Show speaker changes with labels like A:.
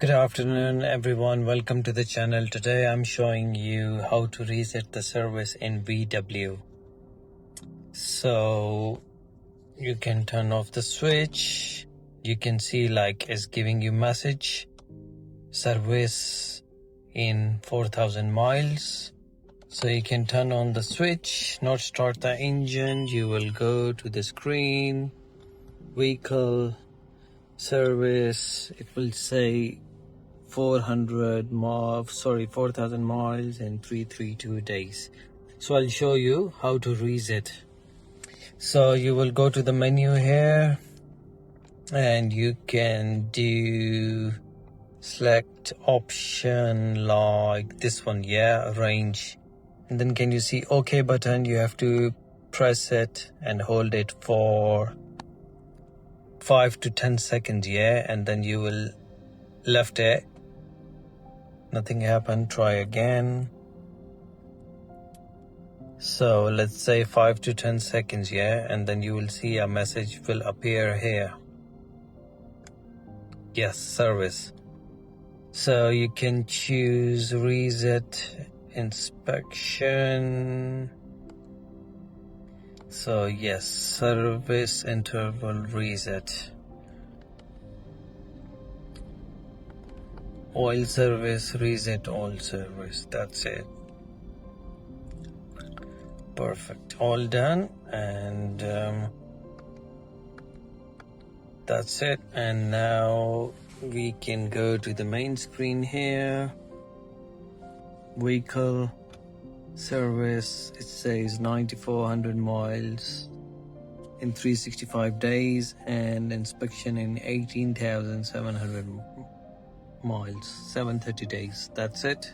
A: Good afternoon everyone, welcome to the channel. Today I'm showing you how to reset the service in VW. So you can turn off the switch. You can see like it's giving you message service in 4,000 miles. So you can turn on the switch, not start the engine. You will go to the screen, vehicle, service. It will say 4,000 miles in 332 days. So I'll show you how to reset. So you will go to the menu here and you can do select option like this one, range, and then can you see OK button? You have to press it and hold it for 5 to 10 seconds, and then you will left it. Nothing happened. Try again. So let's say 5 to 10 seconds, and then you will see a message will appear here. Yes, service. So you can choose reset inspection. So yes, service interval reset. Oil service, reset oil service. That's it. Perfect, all done, and that's it. And now we can go to the main screen here. Vehicle, service, it says 9,400 miles in 365 days and inspection in 18,700 miles, 730 days. That's it.